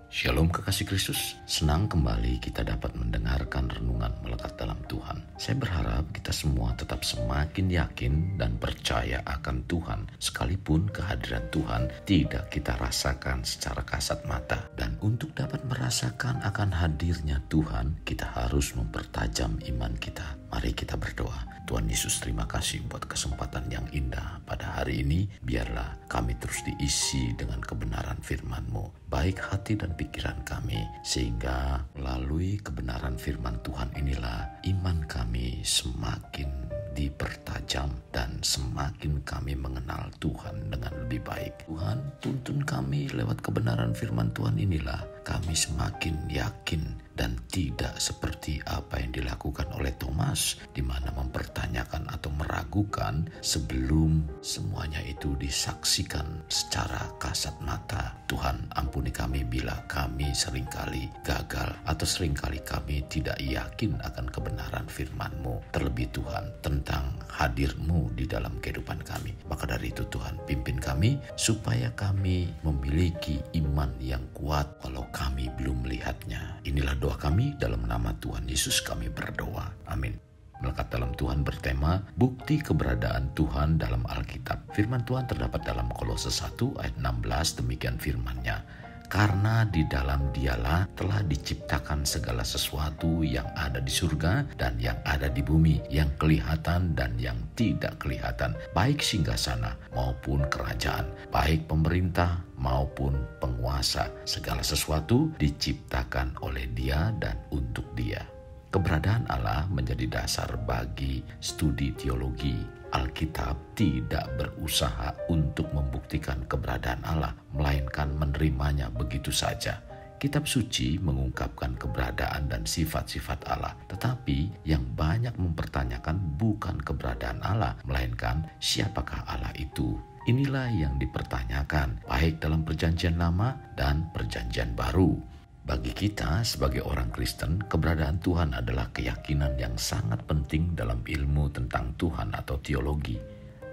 Shalom kekasih Kristus, senang kembali kita dapat mendengarkan renungan melekat dalam Tuhan. Saya berharap kita semua tetap semakin yakin dan percaya akan Tuhan, sekalipun kehadiran Tuhan tidak kita rasakan secara kasat mata. Dan untuk dapat merasakan akan hadirnya Tuhan, kita harus mempertajam iman kita. Mari kita berdoa. Tuhan Yesus, terima kasih buat kesempatan yang indah pada hari ini. Biarlah kami terus diisi dengan kebenaran firman-Mu, baik hati dan pikiran kami, sehingga melalui kebenaran firman Tuhan inilah iman kami semakin dipertajam dan semakin kami mengenal Tuhan dengan lebih baik. Tuhan, tuntun kami lewat kebenaran firman Tuhan inilah kami semakin yakin dan tidak seperti apa yang dilakukan oleh Thomas, di mana mempertanyakan atau meragukan sebelum semuanya itu disaksikan secara kasat mata. Tuhan, ampuni kami bila kami seringkali gagal atau seringkali kami tidak yakin akan kebenaran firman-Mu, terlebih Tuhan tentang hadir-Mu di dalam kehidupan kami. Maka dari itu Tuhan, pimpin kami supaya kami memiliki iman yang kuat walau kami belum melihatnya. Inilah doa kami, dalam nama Tuhan Yesus kami berdoa. Amin. Melekat dalam Tuhan bertema bukti keberadaan Tuhan dalam Alkitab. Firman Tuhan terdapat dalam Kolose 1 ayat 16, demikian firman-Nya. Karena di dalam Dialah telah diciptakan segala sesuatu yang ada di surga dan yang ada di bumi, yang kelihatan dan yang tidak kelihatan, baik singgasana maupun kerajaan, baik pemerintah maupun penguasa. Segala sesuatu diciptakan oleh Dia dan untuk Dia. Keberadaan Allah menjadi dasar bagi studi teologi. Alkitab tidak berusaha untuk membuktikan keberadaan Allah, melainkan menerimanya begitu saja. Kitab suci mengungkapkan keberadaan dan sifat-sifat Allah, tetapi yang banyak mempertanyakan bukan keberadaan Allah, melainkan siapakah Allah itu. Inilah yang dipertanyakan, baik dalam Perjanjian Lama dan Perjanjian Baru. Bagi kita sebagai orang Kristen, keberadaan Tuhan adalah keyakinan yang sangat penting dalam ilmu tentang Tuhan atau teologi.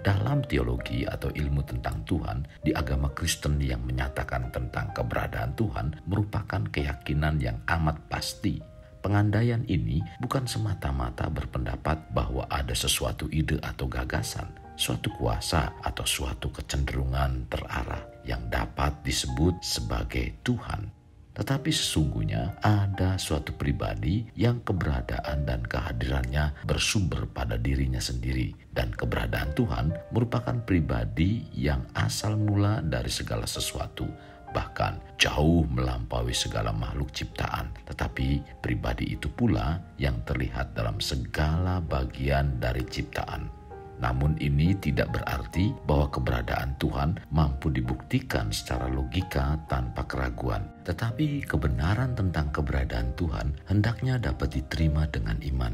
Dalam teologi atau ilmu tentang Tuhan, di agama Kristen yang menyatakan tentang keberadaan Tuhan merupakan keyakinan yang amat pasti. Pengandaian ini bukan semata-mata berpendapat bahwa ada sesuatu ide atau gagasan, suatu kuasa atau suatu kecenderungan terarah yang dapat disebut sebagai Tuhan. Tetapi sesungguhnya ada suatu pribadi yang keberadaan dan kehadirannya bersumber pada dirinya sendiri. Dan keberadaan Tuhan merupakan pribadi yang asal mula dari segala sesuatu, bahkan jauh melampaui segala makhluk ciptaan. Tetapi pribadi itu pula yang terlihat dalam segala bagian dari ciptaan. Namun ini tidak berarti bahwa keberadaan Tuhan mampu dibuktikan secara logika tanpa keraguan. Tetapi kebenaran tentang keberadaan Tuhan hendaknya dapat diterima dengan iman,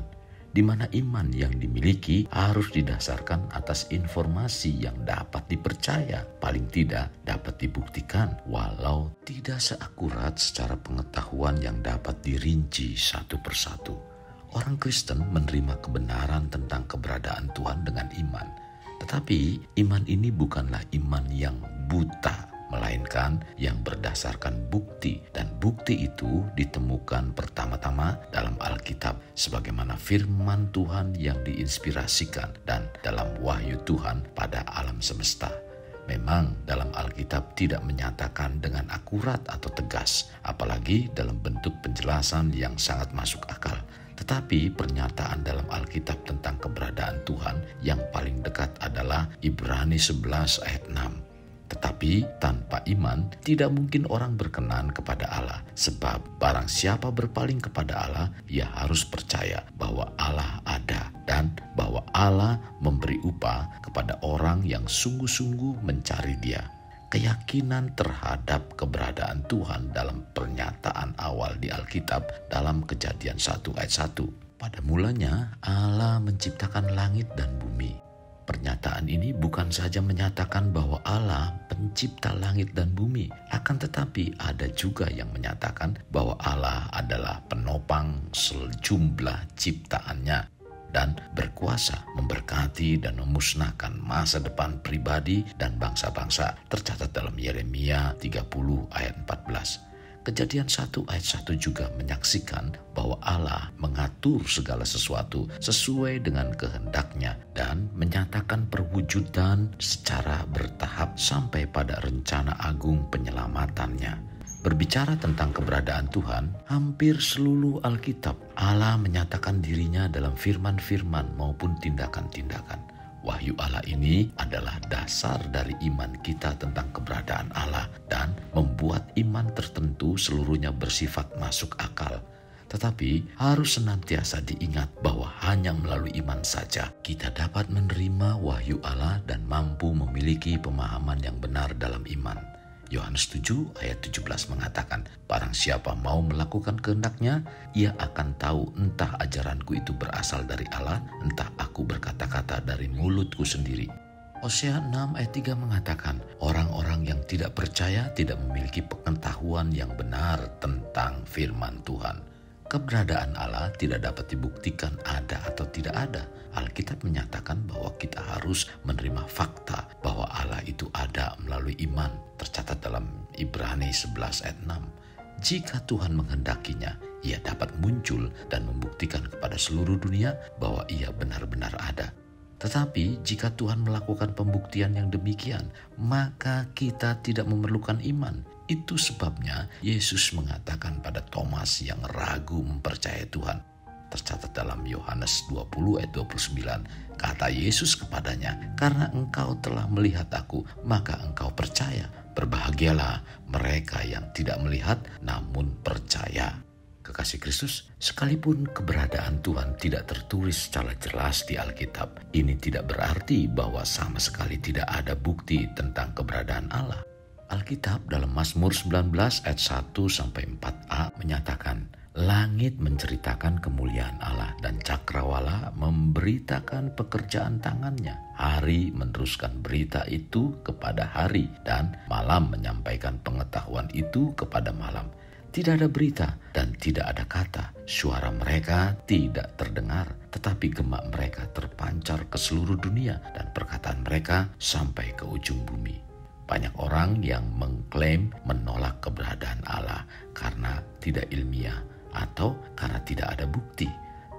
di mana iman yang dimiliki harus didasarkan atas informasi yang dapat dipercaya, paling tidak dapat dibuktikan walau tidak seakurat secara pengetahuan yang dapat dirinci satu persatu. Orang Kristen menerima kebenaran tentang keberadaan Tuhan dengan iman. Tetapi iman ini bukanlah iman yang buta, melainkan yang berdasarkan bukti. Dan bukti itu ditemukan pertama-tama dalam Alkitab sebagaimana firman Tuhan yang diinspirasikan dan dalam wahyu Tuhan pada alam semesta. Memang dalam Alkitab tidak menyatakan dengan akurat atau tegas, apalagi dalam bentuk penjelasan yang sangat masuk akal. Tetapi pernyataan dalam Alkitab tentang keberadaan Tuhan yang paling dekat adalah Ibrani 11 ayat 6. Tetapi tanpa iman tidak mungkin orang berkenan kepada Allah. Sebab barang siapa berpaling kepada Allah, ia harus percaya bahwa Allah ada dan bahwa Allah memberi upah kepada orang yang sungguh-sungguh mencari Dia. Keyakinan terhadap keberadaan Tuhan dalam pernyataan awal di Alkitab dalam Kejadian 1 ayat 1. Pada mulanya Allah menciptakan langit dan bumi. Pernyataan ini bukan saja menyatakan bahwa Allah pencipta langit dan bumi, akan tetapi ada juga yang menyatakan bahwa Allah adalah penopang sejumlah ciptaannya dan berkuasa memberkati dan memusnahkan masa depan pribadi dan bangsa-bangsa, tercatat dalam Yeremia 30 ayat 14. Kejadian 1 ayat 1 juga menyaksikan bahwa Allah mengatur segala sesuatu sesuai dengan kehendaknya dan menyatakan perwujudan secara bertahap sampai pada rencana agung penyelamatannya. Berbicara tentang keberadaan Tuhan, hampir seluruh Alkitab Allah menyatakan dirinya dalam firman-firman maupun tindakan-tindakan. Wahyu Allah ini adalah dasar dari iman kita tentang keberadaan Allah dan membuat iman tertentu seluruhnya bersifat masuk akal. Tetapi harus senantiasa diingat bahwa hanya melalui iman saja kita dapat menerima wahyu Allah dan mampu memiliki pemahaman yang benar dalam iman. Yohanes 7 ayat 17 mengatakan, barang siapa mau melakukan kehendaknya, ia akan tahu entah ajaranku itu berasal dari Allah, entah aku berkata-kata dari mulutku sendiri. Hosea 6 ayat 3 mengatakan, orang-orang yang tidak percaya tidak memiliki pengetahuan yang benar tentang firman Tuhan. Keberadaan Allah tidak dapat dibuktikan ada atau tidak ada. Alkitab menyatakan bahwa kita harus menerima fakta bahwa Allah itu ada melalui iman, tercatat dalam Ibrani 11 ayat 6. Jika Tuhan menghendakinya, ia dapat muncul dan membuktikan kepada seluruh dunia bahwa ia benar-benar ada. Tetapi jika Tuhan melakukan pembuktian yang demikian, maka kita tidak memerlukan iman. Itu sebabnya Yesus mengatakan pada Thomas yang ragu mempercayai Tuhan. Tercatat dalam Yohanes 20 ayat 29, kata Yesus kepadanya, karena engkau telah melihat aku, maka engkau percaya. Berbahagialah mereka yang tidak melihat namun percaya. Kekasih Kristus, sekalipun keberadaan Tuhan tidak tertulis secara jelas di Alkitab, ini tidak berarti bahwa sama sekali tidak ada bukti tentang keberadaan Allah. Alkitab dalam Mazmur 19 ayat 1-4a menyatakan, langit menceritakan kemuliaan Allah dan cakrawala memberitakan pekerjaan tangannya. Hari meneruskan berita itu kepada hari dan malam menyampaikan pengetahuan itu kepada malam. Tidak ada berita dan tidak ada kata. Suara mereka tidak terdengar, tetapi gemak mereka terpancar ke seluruh dunia dan perkataan mereka sampai ke ujung bumi. Banyak orang yang mengklaim menolak keberadaan Allah karena tidak ilmiah atau karena tidak ada bukti.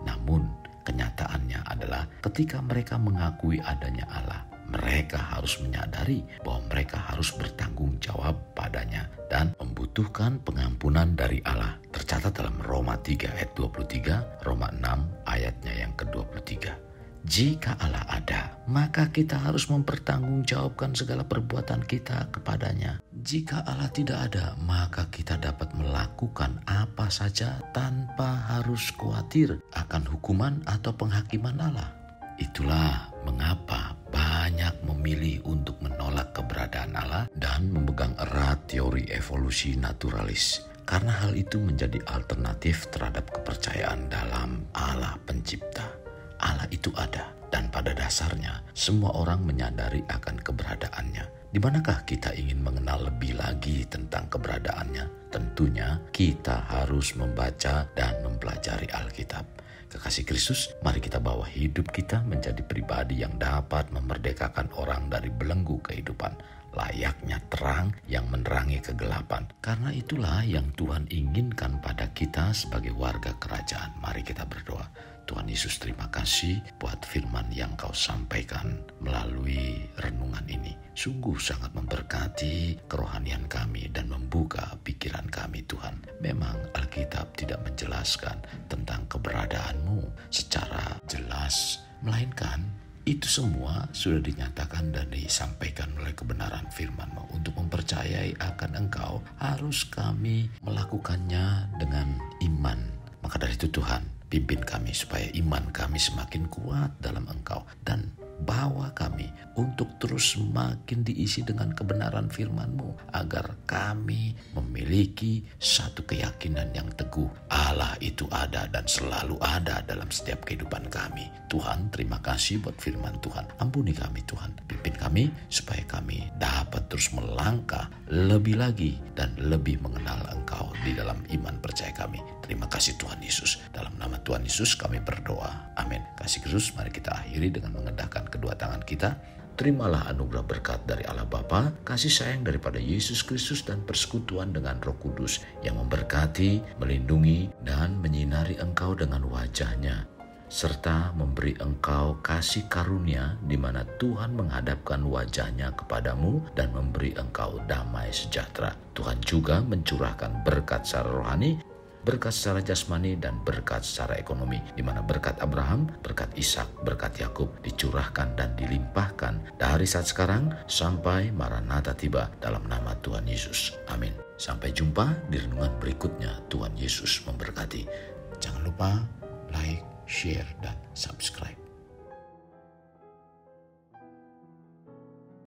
Namun kenyataannya adalah ketika mereka mengakui adanya Allah, mereka harus menyadari bahwa mereka harus bertanggung jawab padanya dan membutuhkan pengampunan dari Allah. Tercatat dalam Roma 3 ayat 23, Roma 6 ayatnya yang ke-23. Jika Allah ada, maka kita harus mempertanggungjawabkan segala perbuatan kita kepadanya. Jika Allah tidak ada, maka kita dapat melakukan apa saja tanpa harus khawatir akan hukuman atau penghakiman Allah. Itulah mengapa banyak memilih untuk menolak keberadaan Allah dan memegang erat teori evolusi naturalis. Karena hal itu menjadi alternatif terhadap kepercayaan dalam Allah pencipta. Allah itu ada dan pada dasarnya semua orang menyadari akan keberadaannya. Di manakah kita ingin mengenal lebih lagi tentang keberadaannya? Tentunya kita harus membaca dan mempelajari Alkitab. Kekasih Kristus, mari kita bawa hidup kita menjadi pribadi yang dapat memerdekakan orang dari belenggu kehidupan, layaknya terang yang menerangi kegelapan. Karena itulah yang Tuhan inginkan pada kita sebagai warga kerajaan. Mari kita berdoa. Tuhan Yesus, terima kasih buat firman yang Kau sampaikan melalui renungan ini. Sungguh sangat memberkati kerohanian kami dan membuka pikiran kami, Tuhan. Memang Alkitab tidak menjelaskan tentang keberadaan-Mu secara jelas, melainkan itu semua sudah dinyatakan dan disampaikan oleh kebenaran firman-Mu. Untuk mempercayai akan Engkau, harus kami melakukannya dengan iman. Maka dari itu Tuhan, pimpin kami supaya iman kami semakin kuat dalam Engkau dan bawa kami untuk terus semakin diisi dengan kebenaran firman-Mu agar kami memiliki satu keyakinan yang teguh. Allah itu ada dan selalu ada dalam setiap kehidupan kami. Tuhan, terima kasih buat firman Tuhan. Ampuni kami Tuhan. Pimpin kami supaya kami dapat terus melangkah lebih lagi dan lebih mengenal Engkau di dalam iman percaya kami. Terima kasih Tuhan Yesus. Dalam nama Tuhan Yesus kami berdoa. Amin. Kasih Kristus, mari kita akhiri dengan mengendahkan kedua tangan kita. terimalah anugerah berkat dari Allah Bapa, kasih sayang daripada Yesus Kristus, dan persekutuan dengan Roh Kudus yang memberkati, melindungi, dan menyinari engkau dengan wajah-Nya, serta memberi engkau kasih karunia di mana Tuhan menghadapkan wajah-Nya kepadamu dan memberi engkau damai sejahtera. Tuhan juga mencurahkan berkat secara rohani, berkat secara jasmani, dan berkat secara ekonomi, di mana berkat Abraham, berkat Ishak, berkat Yakub dicurahkan dan dilimpahkan dari saat sekarang sampai Maranatha tiba, dalam nama Tuhan Yesus. Amin. Sampai jumpa di renungan berikutnya. Tuhan Yesus memberkati. Jangan lupa like, share, dan subscribe.